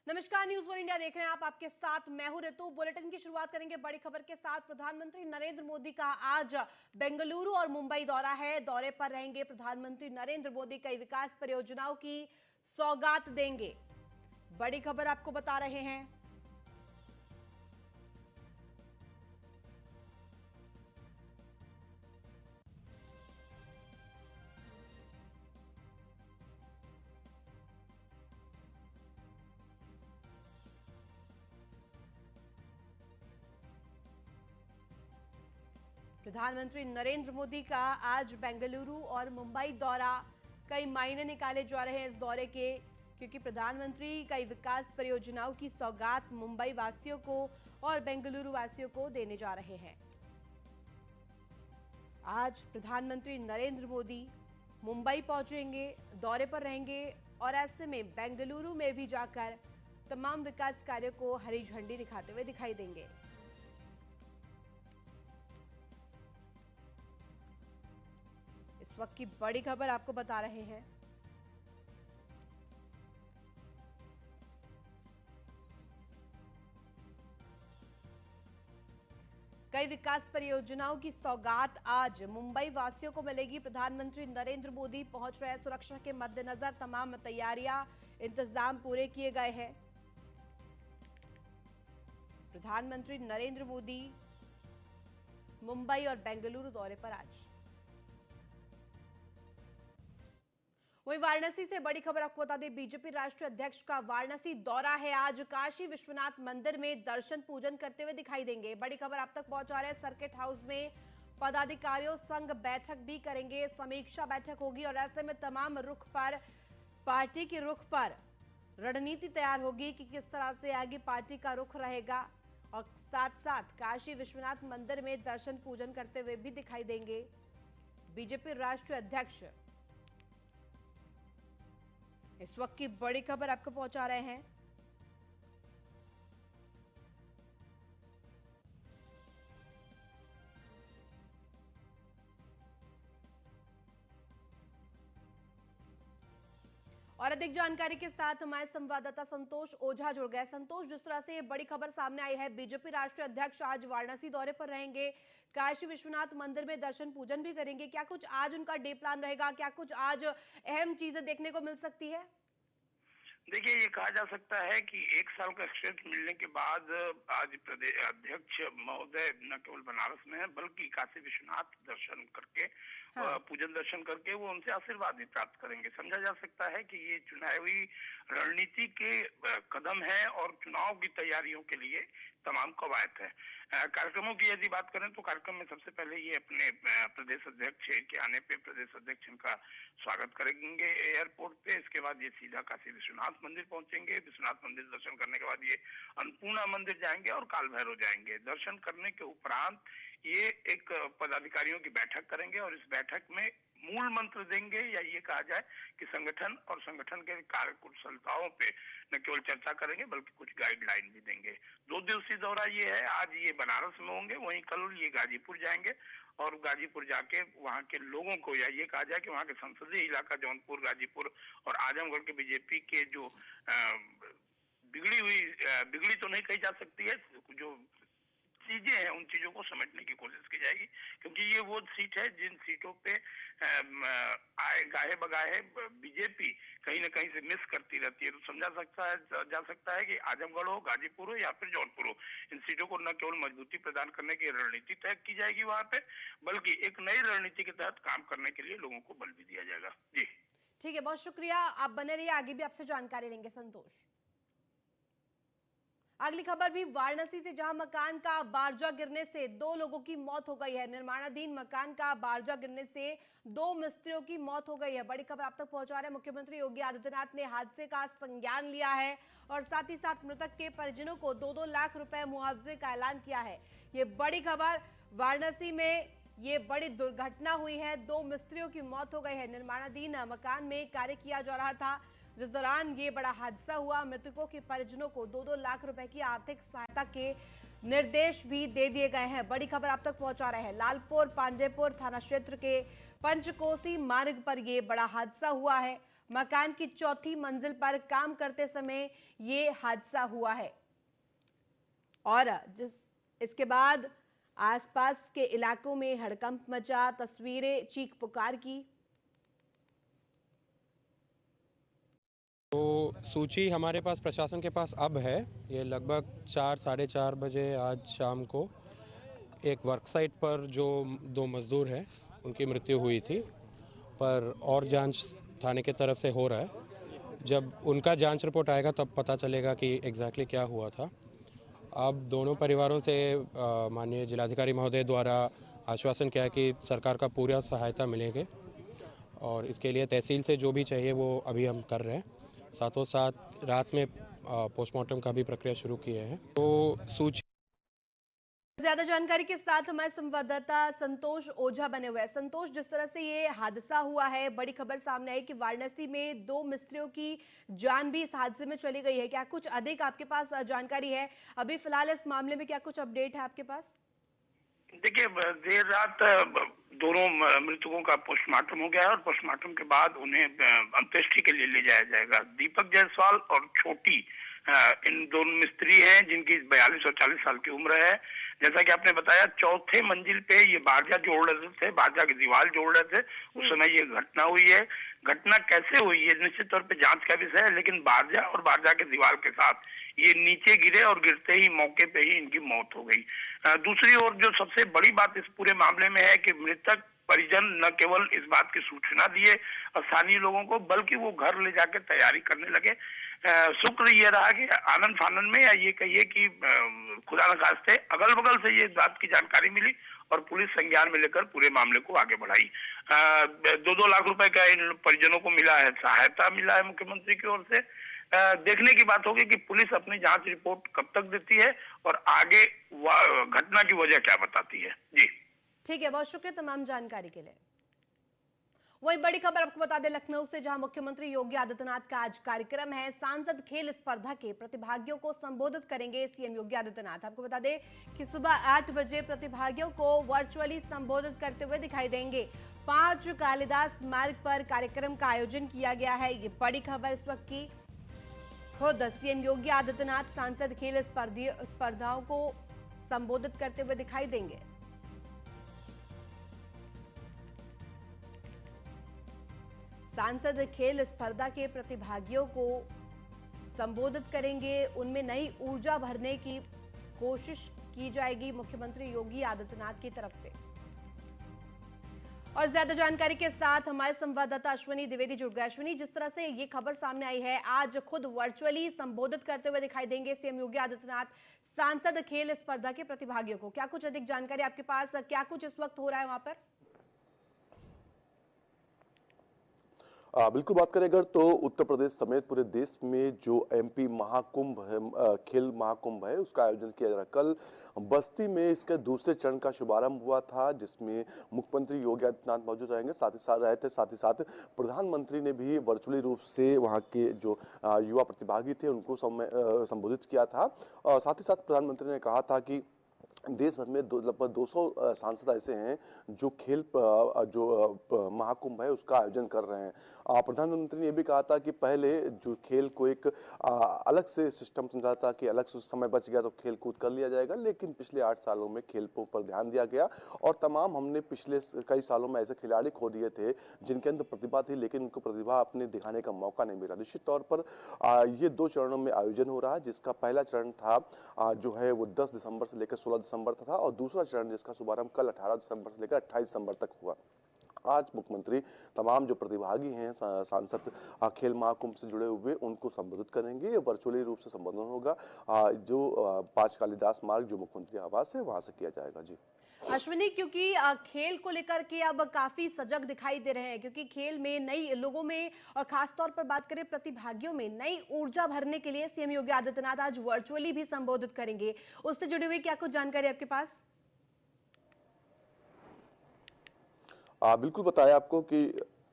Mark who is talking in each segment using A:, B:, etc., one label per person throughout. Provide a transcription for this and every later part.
A: नमस्कार, news one India देख रहे हैं आप। आपके साथ मैं हूं ऋतु। बुलेटिन की शुरुआत करेंगे बड़ी खबर के साथ। प्रधानमंत्री नरेंद्र मोदी का आज बेंगलुरु और मुंबई दौरा है। दौरे पर रहेंगे प्रधानमंत्री नरेंद्र मोदी। कई विकास परियोजनाओं की सौगात देंगे। बड़ी खबर आपको बता रहे हैं। प्रधानमंत्री नरेंद्र मोदी का आज बेंगलुरु और मुंबई दौरा। कई मायने निकाले जा रहे हैं इस दौरे के, क्योंकि प्रधानमंत्री कई विकास परियोजनाओं की सौगात मुंबई वासियों को और बेंगलुरु वासियों को देने जा रहे हैं। आज प्रधानमंत्री नरेंद्र मोदी मुंबई पहुंचेंगे, दौरे पर रहेंगे और ऐसे में बेंगलुरु में भी जाकर तमाम विकास कार्यों को हरी झंडी दिखाते हुए दिखाई देंगे। इस वक्त की बड़ी खबर आपको बता रहे हैं। कई विकास परियोजनाओं की सौगात आज मुंबई वासियों को मिलेगी। प्रधानमंत्री नरेंद्र मोदी पहुंच रहे हैं। सुरक्षा के मद्देनजर तमाम तैयारियां, इंतजाम पूरे किए गए हैं। प्रधानमंत्री नरेंद्र मोदी मुंबई और बेंगलुरु दौरे पर आज। वहीं वाराणसी से बड़ी खबर आपको बता दें। बीजेपी राष्ट्रीय अध्यक्ष का वाराणसी दौरा है। आज काशी विश्वनाथ मंदिर में दर्शन पूजन करते हुए दिखाई देंगे। बड़ी खबर आप तक पहुंचा रहे हैं। सर्किट हाउस में पदाधिकारियों संग बैठक भी करेंगे। समीक्षा बैठक होगी और ऐसे में तमाम रुख पर, पार्टी के रुख पर रणनीति तैयार होगी कि किस तरह से आगे पार्टी का रुख रहेगा। और साथ साथ काशी विश्वनाथ मंदिर में दर्शन पूजन करते हुए भी दिखाई देंगे बीजेपी राष्ट्रीय अध्यक्ष। इस वक्त की बड़ी खबर आपको पहुंचा रहे हैं। और अधिक जानकारी के साथ हमारे संवाददाता संतोष ओझा जुड़ गए। संतोष, जिस तरह से ये बड़ी खबर सामने आई है, बीजेपी राष्ट्रीय अध्यक्ष आज वाराणसी दौरे पर रहेंगे, काशी विश्वनाथ मंदिर में दर्शन पूजन भी करेंगे। क्या कुछ आज उनका डे प्लान रहेगा? क्या कुछ आज अहम चीजें देखने को मिल सकती है?
B: देखिए, ये कहा जा सकता है कि 1 साल का क्षेत्र मिलने के बाद आज प्रदेश अध्यक्ष महोदय न केवल बनारस में है, बल्कि काशी विश्वनाथ दर्शन करके,
A: हाँ।
B: पूजन दर्शन करके वो उनसे आशीर्वाद भी प्राप्त करेंगे। समझा जा सकता है कि ये चुनावी रणनीति के कदम है और चुनाव की तैयारियों के लिए तमाम कवायद है। कार्यक्रमों की यदि बात करें तो कार्यक्रम में सबसे पहले ये अपने प्रदेश अध्यक्ष के आने पे प्रदेश अध्यक्ष इनका स्वागत करेंगे एयरपोर्ट पे। इसके बाद ये सीधा काशी विश्वनाथ मंदिर पहुंचेंगे। विश्वनाथ मंदिर दर्शन करने के बाद ये अन्नपूर्णा मंदिर जाएंगे और काल भैरव जाएंगे। दर्शन करने के उपरांत ये एक पदाधिकारियों की बैठक करेंगे और इस बैठक में मूल मंत्र देंगे, या ये कहा जाए कि संगठन और संगठन के कार्य कुशलताओं पे न केवल चर्चा करेंगे बल्कि कुछ गाइडलाइन भी देंगे। 2 दिवसीय दौरा ये है। आज ये बनारस में होंगे, वहीं कल ये गाजीपुर जाएंगे और गाजीपुर जाके वहां के लोगों को, या ये कहा जाए कि वहां के संसदीय इलाका जौनपुर, गाजीपुर और आजमगढ़ के बीजेपी के जो बिगड़ी तो नहीं कही जा सकती है, जो चीजें हैं उन चीजों को समेटने की कोशिश की जाएगी, क्योंकि ये वो सीट है जिन सीटों पे आए गाहे बगाहे बीजेपी कहीं ना कहीं से मिस करती रहती है। तो समझा जा सकता है कि आजमगढ़ हो, गाजीपुर हो या फिर जौनपुर हो, इन सीटों को न केवल मजबूती प्रदान करने की रणनीति तय की जाएगी वहां पे, बल्कि एक नई रणनीति के तहत काम करने के लिए लोगों को बल भी दिया जाएगा। जी
A: ठीक है, बहुत शुक्रिया। आप बने रहिए, आगे भी आपसे जानकारी लेंगे संतोष। अगली खबर भी वाराणसी से, जहां मकान का बारजा गिरने से 2 लोगों की मौत हो गई है। निर्माणाधीन मकान का बारजा गिरने से 2 मिस्त्रियों की मौत हो गई है। बड़ी खबर आप तक पहुंचा रहे हैं। मुख्यमंत्री योगी आदित्यनाथ ने हादसे का संज्ञान लिया है और साथ ही साथ मृतक के परिजनों को 2-2 लाख रुपए मुआवजे का ऐलान किया है। ये बड़ी खबर, वाराणसी में ये बड़ी दुर्घटना हुई है। 2 मिस्त्रियों की मौत हो गई है। निर्माणाधीन मकान में कार्य किया जा रहा था, जिस दौरान ये बड़ा हादसा हुआ। मृतकों के परिजनों को 2-2 लाख रुपए की आर्थिक सहायता के निर्देश भी दे दिए गए हैं। बड़ी खबर आप तक पहुंचा रहे हैं। लालपुर पांडेपुर थाना क्षेत्र के पंचकोसी मार्ग पर यह बड़ा हादसा हुआ है। मकान की चौथी मंजिल पर काम करते समय ये हादसा हुआ है और इसके बाद आसपास के इलाकों में हड़कंप मचा, तस्वीरें चीख पुकार की।
C: तो सूची हमारे पास प्रशासन के पास अब है। ये लगभग 4 साढ़े 4 बजे आज शाम को एक वर्क साइट पर जो 2 मज़दूर हैं उनकी मृत्यु हुई थी, पर और जांच थाने की तरफ से हो रहा है। जब उनका जांच रिपोर्ट आएगा तब पता चलेगा कि एग्जैक्टली क्या हुआ था। अब दोनों परिवारों से माननीय जिलाधिकारी महोदय द्वारा आश्वासन किया है कि सरकार का पूरा सहायता मिलेंगे और इसके लिए तहसील से जो भी चाहिए वो अभी हम कर रहे हैं। साथों साथ रात में पोस्टमार्टम का भी प्रक्रिया शुरू किए हैं। तो सूची
A: ज्यादा जानकारी के साथ हमारे संवाददाता संतोष ओझा बने हुए हैं। संतोष, जिस तरह से ये हादसा हुआ है, बड़ी खबर सामने आई कि वाराणसी में 2 मिस्त्रियों की जान भी इस हादसे में चली गई है। क्या कुछ अधिक आपके पास जानकारी है? अभी फिलहाल इस मामले में क्या कुछ अपडेट है आपके पास?
B: देखिए, देर रात दोनों मृतकों का पोस्टमार्टम हो गया है और पोस्टमार्टम के बाद उन्हें अंत्येष्टि के लिए ले जाया जाएगा। दीपक जायसवाल और छोटी इन दोनों मिस्त्री हैं जिनकी 42 और 40 साल की उम्र है। जैसा कि आपने बताया, चौथे मंजिल पे ये बारजा जोड़ रहे थे, बारजा की दीवार जोड़ रहे थे, उस समय ये घटना हुई है। घटना कैसे हुई है निश्चित तौर पे जांच का विषय है, लेकिन बारजा और बारजा के दीवार के साथ ये नीचे गिरे और गिरते ही मौके पे ही इनकी मौत हो गई। दूसरी ओर जो सबसे बड़ी बात इस पूरे मामले में है कि मृतक परिजन न केवल इस बात की सूचना दिए स्थानीय लोगों को, बल्कि वो घर ले जाके तैयारी करने लगे। शुक्र ये रहा कि आनंद फानन में, या ये कहिए कि खुदा न खास्ते अगल बगल से ये बात की जानकारी मिली और पुलिस संज्ञान में लेकर पूरे मामले को आगे बढ़ाई। 2-2 लाख रुपए का इन परिजनों को मिला है, सहायता मिला है मुख्यमंत्री की ओर से। देखने की बात होगी कि पुलिस अपनी जांच रिपोर्ट कब तक देती है और आगे घटना की वजह क्या बताती है। जी
A: ठीक है, बहुत शुक्रिया तमाम जानकारी के लिए। वही बड़ी खबर आपको बता दें लखनऊ से, जहां मुख्यमंत्री योगी आदित्यनाथ का आज कार्यक्रम है। सांसद खेल स्पर्धा के प्रतिभागियों को संबोधित करेंगे सीएम योगी आदित्यनाथ। आपको बता दें कि सुबह 8 बजे प्रतिभागियों को वर्चुअली संबोधित करते हुए दिखाई देंगे। 5 कालिदास मार्ग पर कार्यक्रम का आयोजन किया गया है। ये बड़ी खबर इस वक्त की। खुद सीएम योगी आदित्यनाथ सांसद खेल स्पर्धाओं को संबोधित करते हुए दिखाई देंगे। सांसद खेल स्पर्धा के प्रतिभागियों को संबोधित करेंगे, उनमें नई ऊर्जा भरने की कोशिश की जाएगी मुख्यमंत्री योगी आदित्यनाथ की तरफ से। और ज्यादा जानकारी के साथ हमारे संवाददाता अश्विनी द्विवेदी जुड़ गए। अश्विनी, जिस तरह से ये खबर सामने आई है, आज खुद वर्चुअली संबोधित करते हुए दिखाई देंगे सीएम योगी आदित्यनाथ सांसद खेल स्पर्धा के प्रतिभागियों को। क्या कुछ अधिक जानकारी आपके पास, क्या कुछ इस वक्त हो रहा है वहां पर?
D: बिल्कुल बात करें अगर तो उत्तर प्रदेश समेत पूरे देश में जो एमपी महाकुंभ है, खेल महाकुंभ है, उसका आयोजन किया जा रहा है। कल बस्ती में इसके दूसरे चरण का शुभारंभ हुआ था, जिसमें मुख्यमंत्री योगी आदित्यनाथ मौजूद रहेंगे, साथ ही साथ प्रधानमंत्री ने भी वर्चुअली रूप से वहां के जो युवा प्रतिभागी थे उनको संबोधित किया था। साथ ही साथ प्रधानमंत्री ने कहा था कि देश भर में लगभग 200 सांसद ऐसे हैं जो खेल जो महाकुंभ है उसका आयोजन कर रहे हैं। प्रधानमंत्री ने यह भी कहा था कि पहले जो खेल को एक अलग से सिस्टम समझा था कि अलग से समय बच गया तो खेल कूद कर लिया जाएगा, लेकिन पिछले 8 सालों में खेल पर ध्यान दिया गया और तमाम हमने पिछले कई सालों में ऐसे खिलाड़ी खो दिए थे जिनके अंदर प्रतिभा थी, लेकिन उनको प्रतिभा अपने दिखाने का मौका नहीं मिला। निश्चित तौर पर ये 2 चरणों में आयोजन हो रहा है, जिसका पहला चरण था जो है वो 10 दिसंबर से लेकर 16 दिसंबर तक था और दूसरा चरण जिसका शुभारंभ कल 18 दिसंबर से लेकर 28 दिसंबर तक हुआ। आज मुख्यमंत्री तमाम जो प्रतिभागी हैं सांसद खेल महाकुंभ से जुड़े हुए उनको संबोधित करेंगे। वर्चुअली रूप से संबोधन होगा जो 5 कालिदास मार्ग जो मुख्यमंत्री आवास है वहां से किया जाएगा। जी
A: अश्विनी, क्योंकि खेल को लेकर के अब काफी सजग दिखाई दे रहे हैं, क्योंकि खेल में नई लोगों में और खासतौर पर बात करें प्रतिभागियों में नई ऊर्जा भरने के लिए सीएम योगी आदित्यनाथ आज वर्चुअली भी संबोधित करेंगे। उससे जुड़ी हुई क्या कुछ जानकारी आपके पास?
D: बिल्कुल बताया आपको कि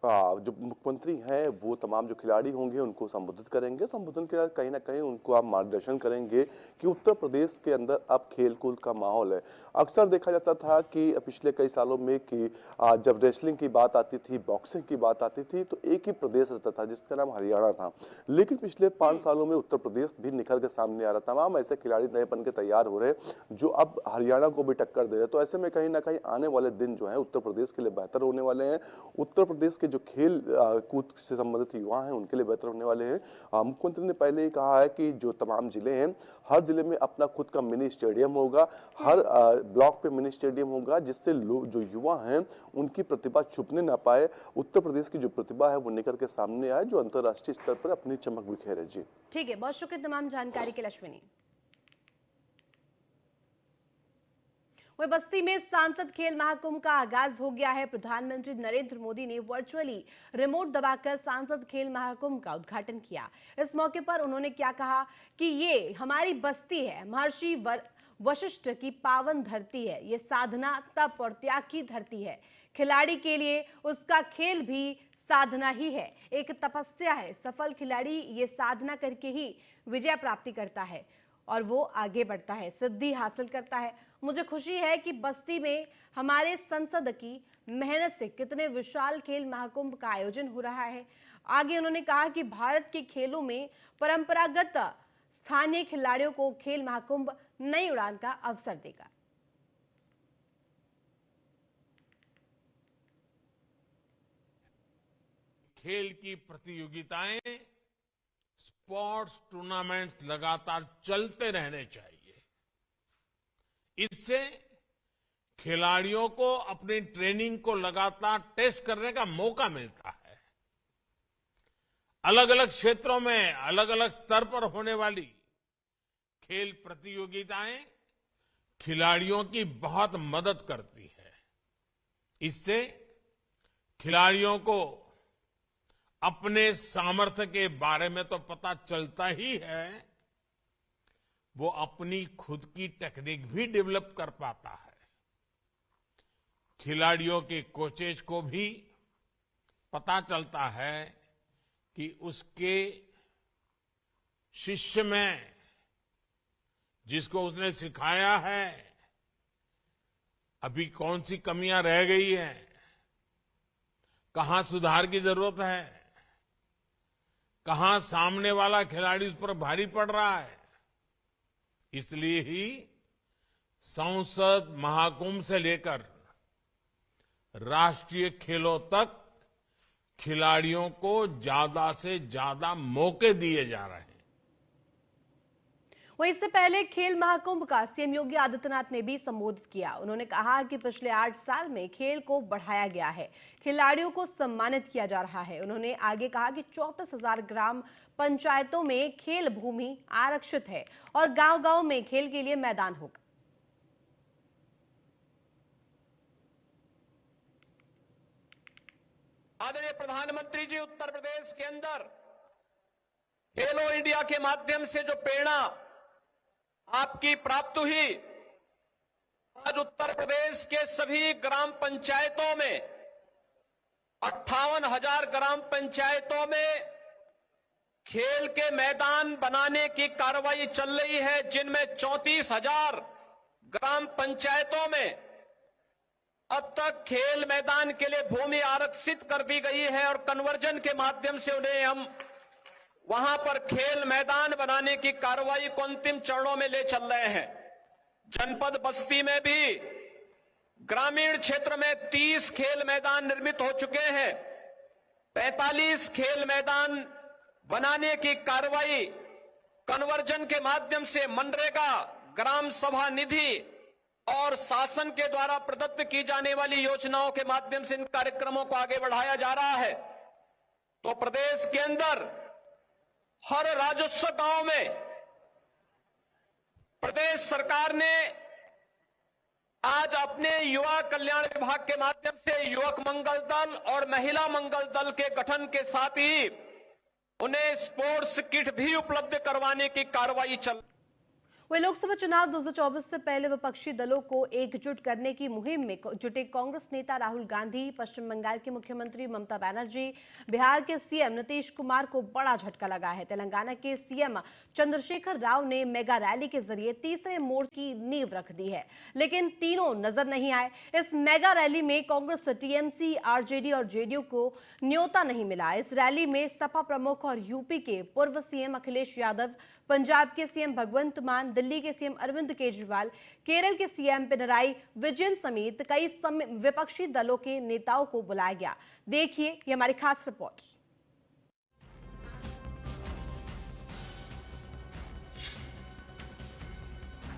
D: जो मुख्यमंत्री हैं वो तमाम जो खिलाड़ी होंगे उनको संबोधित करेंगे। संबोधन के बाद कहीं ना कहीं उनको आप मार्गदर्शन करेंगे कि उत्तर प्रदेश के अंदर अब खेल कूद का माहौल है। अक्सर देखा जाता था कि पिछले कई सालों में कि जब रेसलिंग की बात आती थी, बॉक्सिंग की बात आती थी तो एक ही प्रदेश रहता था जिसका नाम हरियाणा था। लेकिन पिछले 5 सालों में उत्तर प्रदेश भी निखर के सामने आ रहा। तमाम ऐसे खिलाड़ी नए बन के तैयार हो रहे जो अब हरियाणा को भी टक्कर दे रहे। तो ऐसे में कहीं ना कहीं आने वाले दिन जो है उत्तर प्रदेश के लिए बेहतर होने वाले हैं। उत्तर प्रदेश के जो खेल कूद से संबंधित युवा हैं उनके लिए बेहतर होने वाले हैं। मुख्यमंत्री ने पहले ही कहा है कि जो तमाम जिले हैं हर जिले में अपना खुद का मिनी स्टेडियम होगा, हर ब्लॉक पे मिनी स्टेडियम होगा, जिससे लोग जो युवा हैं उनकी प्रतिभा छुपने ना पाए। उत्तर प्रदेश की जो प्रतिभा है वो निकल के सामने आए, जो अंतर्राष्ट्रीय स्तर पर अपनी चमक बिखेरे। जी
A: ठीक है, बहुत शुक्रिया तमाम जानकारी के लिए अश्विनी। वहीं बस्ती में सांसद खेल महाकुंभ का आगाज हो गया है। प्रधानमंत्री नरेंद्र मोदी ने वर्चुअली रिमोट दबाकर सांसद खेल महाकुंभ का उद्घाटन किया। इस मौके पर उन्होंने क्या कहा कि ये हमारी बस्ती है, महर्षि वशिष्ठ की पावन धरती है, ये साधना, तप और त्याग की धरती है। खिलाड़ी के लिए उसका खेल भी साधना ही है, एक तपस्या है। सफल खिलाड़ी ये साधना करके ही विजय प्राप्ति करता है और वो आगे बढ़ता है, सिद्धि हासिल करता है। मुझे खुशी है कि बस्ती में हमारे संसद की मेहनत से कितने विशाल खेल महाकुंभ का आयोजन हो रहा है। आगे उन्होंने कहा कि भारत के खेलों में परंपरागत स्थानीय खिलाड़ियों को खेल महाकुंभ नई उड़ान का अवसर देगा।
E: खेल की प्रतियोगिताएं, स्पोर्ट्स टूर्नामेंट्स लगातार चलते रहने चाहिए। इससे खिलाड़ियों को अपनी ट्रेनिंग को लगातार टेस्ट करने का मौका मिलता है। अलग अलग क्षेत्रों में अलग अलग स्तर पर होने वाली खेल प्रतियोगिताएं खिलाड़ियों की बहुत मदद करती है। इससे खिलाड़ियों को अपने सामर्थ्य के बारे में तो पता चलता ही है, वो अपनी खुद की टेक्निक भी डेवलप कर पाता है। खिलाड़ियों के कोचेज को भी पता चलता है कि उसके शिष्य में जिसको उसने सिखाया है अभी कौन सी कमियां रह गई हैं, कहां सुधार की जरूरत है, कहां सामने वाला खिलाड़ी उस पर भारी पड़ रहा है। इसलिए ही संसद महाकुंभ से लेकर राष्ट्रीय खेलों तक खिलाड़ियों को ज्यादा से ज्यादा मौके दिए जा रहे हैं।
A: वहीं इससे पहले खेल महाकुंभ का सीएम योगी आदित्यनाथ ने भी संबोधित किया। उन्होंने कहा कि पिछले 8 साल में खेल को बढ़ाया गया है, खिलाड़ियों को सम्मानित किया जा रहा है। उन्होंने आगे कहा कि 34,000 ग्राम पंचायतों में खेल भूमि आरक्षित है और गांव-गांव में खेल के लिए मैदान होगा।
F: आदरणीय प्रधानमंत्री जी, उत्तर प्रदेश के अंदर खेलो इंडिया के माध्यम से जो प्रेरणा आपकी प्राप्त हुई, आज उत्तर प्रदेश के सभी ग्राम पंचायतों में 58,000 ग्राम पंचायतों में खेल के मैदान बनाने की कार्रवाई चल रही है, जिनमें 34,000 ग्राम पंचायतों में अब तक खेल मैदान के लिए भूमि आरक्षित कर दी गई है और कन्वर्जन के माध्यम से उन्हें हम वहां पर खेल मैदान बनाने की कार्रवाई को अंतिम चरणों में ले चल रहे हैं। जनपद बस्ती में भी ग्रामीण क्षेत्र में 30 खेल मैदान निर्मित हो चुके हैं। 45 खेल मैदान बनाने की कार्रवाई कन्वर्जन के माध्यम से मनरेगा, ग्राम सभा निधि और शासन के द्वारा प्रदत्त की जाने वाली योजनाओं के माध्यम से इन कार्यक्रमों को आगे बढ़ाया जा रहा है। तो प्रदेश के अंदर हर राजस्व गांव में प्रदेश सरकार ने आज अपने युवा कल्याण विभाग के माध्यम से युवक मंगल दल और महिला मंगल दल के गठन के साथ ही उन्हें स्पोर्ट्स किट भी उपलब्ध करवाने की कार्रवाई चल।
A: वही लोकसभा चुनाव 2024 से पहले विपक्षी दलों को एकजुट करने की मुहिम में जुटे कांग्रेस नेता राहुल गांधी, पश्चिम बंगाल की मुख्यमंत्री ममता बनर्जी, बिहार के सीएम नीतीश कुमार को बड़ा झटका लगा है। तेलंगाना के सीएम चंद्रशेखर राव ने मेगा रैली के जरिए तीसरे मोड़ की नींव रख दी है, लेकिन तीनों नजर नहीं आए। इस मेगा रैली में कांग्रेस, टीएमसी, आरजेडी और जेडीयू को न्योता नहीं मिला। इस रैली में सपा प्रमुख और यूपी के पूर्व सीएम अखिलेश यादव, पंजाब के सीएम भगवंत मान, दिल्ली के सीएम अरविंद केजरीवाल, केरल के सीएम पिनराई विजयन समेत कई विपक्षी दलों के नेताओं को बुलाया गया। देखिए ये हमारी खास रिपोर्ट।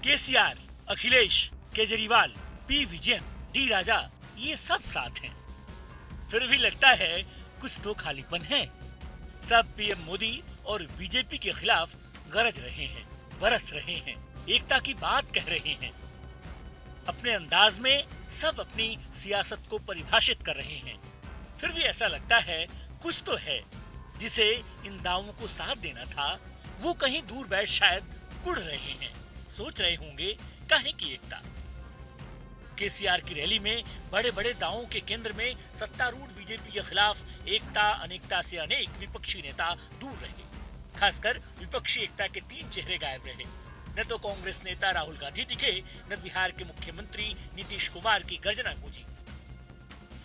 G: केसीआर, अखिलेश, केजरीवाल, पी विजयन, डी राजा, ये सब साथ हैं। फिर भी लगता है कुछ तो खालीपन है। सब पीएम मोदी और बीजेपी के खिलाफ गरज रहे हैं, बरस रहे हैं, एकता की बात कह रहे हैं। अपने अंदाज में सब अपनी सियासत को परिभाषित कर रहे हैं। फिर भी ऐसा लगता है कुछ तो है जिसे इन दावों को साथ देना था, वो कहीं दूर बैठ शायद कुढ़ रहे हैं, सोच रहे होंगे काहे की एकता। केसीआर की रैली में बड़े बड़े दावों के केंद्र में सत्तारूढ़ बीजेपी के खिलाफ एकता अनेकता से अनेक विपक्षी नेता दूर रहे। खासकर विपक्षी एकता के तीन चेहरे गायब रहे। न तो कांग्रेस नेता राहुल गांधी दिखे, न बिहार के मुख्यमंत्री नीतीश कुमार की गर्जना गूंजी,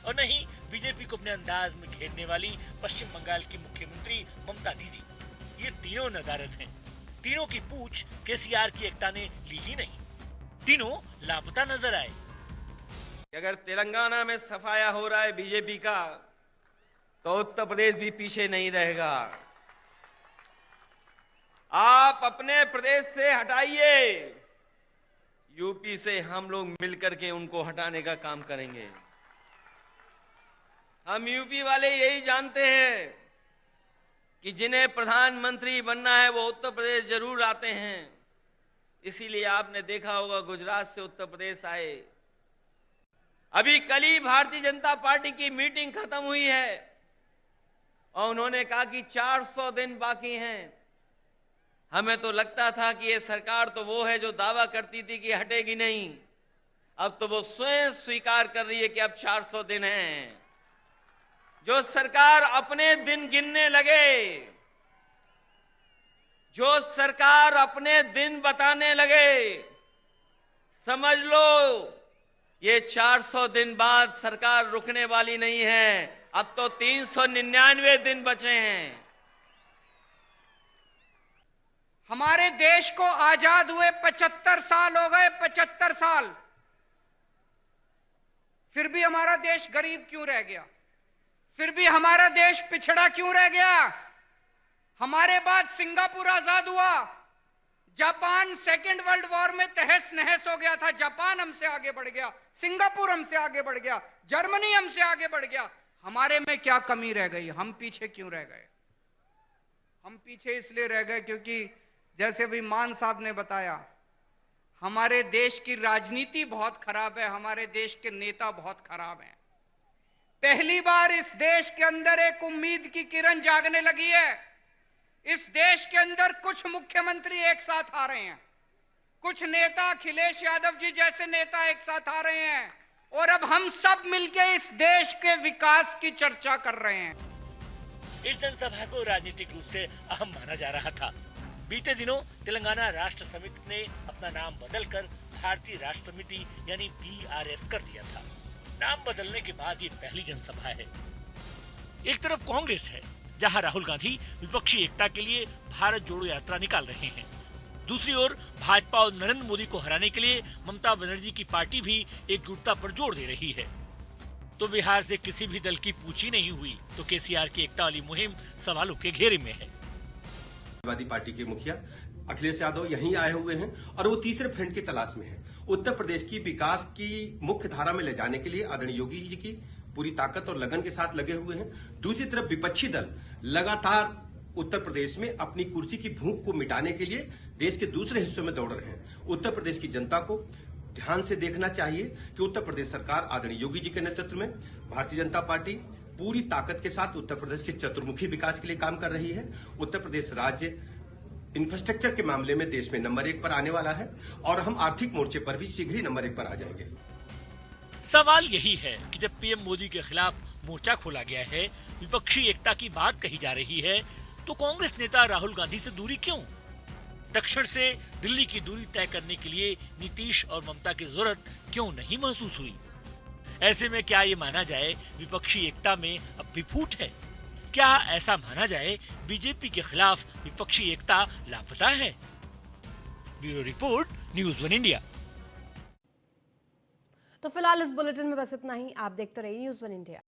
G: और न ही बीजेपी को अपने अंदाज में घेरने वाली पश्चिम बंगाल की मुख्यमंत्री ममता दीदी। ये तीनों नदारद हैं। तीनों की पूछ केसीआर की एकता ने ली ही नहीं। तीनों लापता नजर आए।
F: अगर तेलंगाना में सफाया हो रहा है बीजेपी का, तो उत्तर प्रदेश भी पीछे नहीं रहेगा। आप अपने प्रदेश से हटाइए, यूपी से हम लोग मिलकर के उनको हटाने का काम करेंगे। हम यूपी वाले यही जानते हैं कि जिन्हें प्रधानमंत्री बनना है वो उत्तर प्रदेश जरूर आते हैं। इसीलिए आपने देखा होगा गुजरात से उत्तर प्रदेश आए। अभी कल ही भारतीय जनता पार्टी की मीटिंग खत्म हुई है और उन्होंने कहा कि 400 दिन बाकी हैं। हमें तो लगता था कि ये सरकार तो वो है जो दावा करती थी कि हटेगी नहीं। अब तो वो स्वयं स्वीकार कर रही है कि अब 400 दिन हैं। जो सरकार अपने दिन गिनने लगे, जो सरकार अपने दिन बताने लगे, समझ लो ये 400 दिन बाद सरकार रुकने वाली नहीं है। अब तो 399 दिन बचे हैं।
H: हमारे देश को आजाद हुए 75 साल हो गए, 75 साल। फिर भी हमारा देश गरीब क्यों रह गया? फिर भी हमारा देश पिछड़ा क्यों रह गया? हमारे बाद सिंगापुर आजाद हुआ, जापान सेकेंड वर्ल्ड वॉर में तहस नहस हो गया था, जापान हमसे आगे बढ़ गया, सिंगापुर हमसे आगे बढ़ गया, जर्मनी हमसे आगे बढ़ गया। हमारे में क्या कमी रह गई? हम पीछे क्यों रह गए? हम पीछे इसलिए रह गए क्योंकि जैसे भी मान साहब ने बताया, हमारे देश की राजनीति बहुत खराब है, हमारे देश के नेता बहुत खराब हैं। पहली बार इस देश के अंदर एक उम्मीद की किरण जागने लगी है। इस देश के अंदर कुछ मुख्यमंत्री एक साथ आ रहे हैं, कुछ नेता अखिलेश यादव जी जैसे नेता एक साथ आ रहे हैं, और अब हम सब मिलकर इस देश के विकास की चर्चा कर रहे हैं।
G: इस जनसभा को राजनीतिक रूप से अहम माना जा रहा था। बीते दिनों तेलंगाना राष्ट्र समिति ने अपना नाम बदलकर भारतीय राष्ट्र समिति यानी BRS कर दिया था। नाम बदलने के बाद ये पहली जनसभा है। एक तरफ कांग्रेस है, जहां राहुल गांधी विपक्षी एकता के लिए भारत जोड़ो यात्रा निकाल रहे हैं। दूसरी ओर भाजपा और नरेंद्र मोदी को हराने के लिए ममता बनर्जी की पार्टी भी एकजुटता पर जोर दे रही है। तो बिहार से किसी भी दल की पूछी नहीं हुई, तो केसीआर की एकता वाली मुहिम सवालों के घेरे में है।
I: समाजवादी पार्टी के मुखिया अखिलेश यादव यहीं आए हुए हैं और वो तीसरे फ्रेंड की तलाश में है। उत्तर प्रदेश की विकास की मुख्य धारा में ले जाने के लिए आदरणीय योगी जी की पूरी ताकत और लगन के साथ लगे हुए हैं। दूसरी तरफ विपक्षी दल लगातार उत्तर प्रदेश में अपनी कुर्सी की भूख को मिटाने के लिए देश के दूसरे हिस्सों में दौड़ रहे हैं। उत्तर प्रदेश की जनता को ध्यान से देखना चाहिए कि उत्तर प्रदेश सरकार आदरणीय योगी जी के नेतृत्व में भारतीय जनता पार्टी पूरी ताकत के साथ उत्तर प्रदेश के चतुर्मुखी विकास के लिए काम कर रही है। उत्तर प्रदेश राज्य इंफ्रास्ट्रक्चर के मामले में देश में नंबर 1 पर आने वाला है और हम आर्थिक मोर्चे पर भी शीघ्र ही नंबर 1 पर आ जाएंगे।
G: सवाल यही है कि जब पीएम मोदी के खिलाफ मोर्चा खोला गया है, विपक्षी एकता की बात कही जा रही है, तो कांग्रेस नेता राहुल गांधी से दूरी क्यों? दक्षिण से दिल्ली की दूरी तय करने के लिए नीतीश और ममता की जरूरत क्यों नहीं महसूस हुई? ऐसे में क्या ये माना जाए विपक्षी एकता में अब भी फूट है? क्या ऐसा माना जाए बीजेपी के खिलाफ विपक्षी एकता लापता है? Bureau report, news 1 India.
A: तो फिलहाल इस बुलेटिन में बस इतना ही। आप देखते रहिए न्यूज़ 1 इंडिया।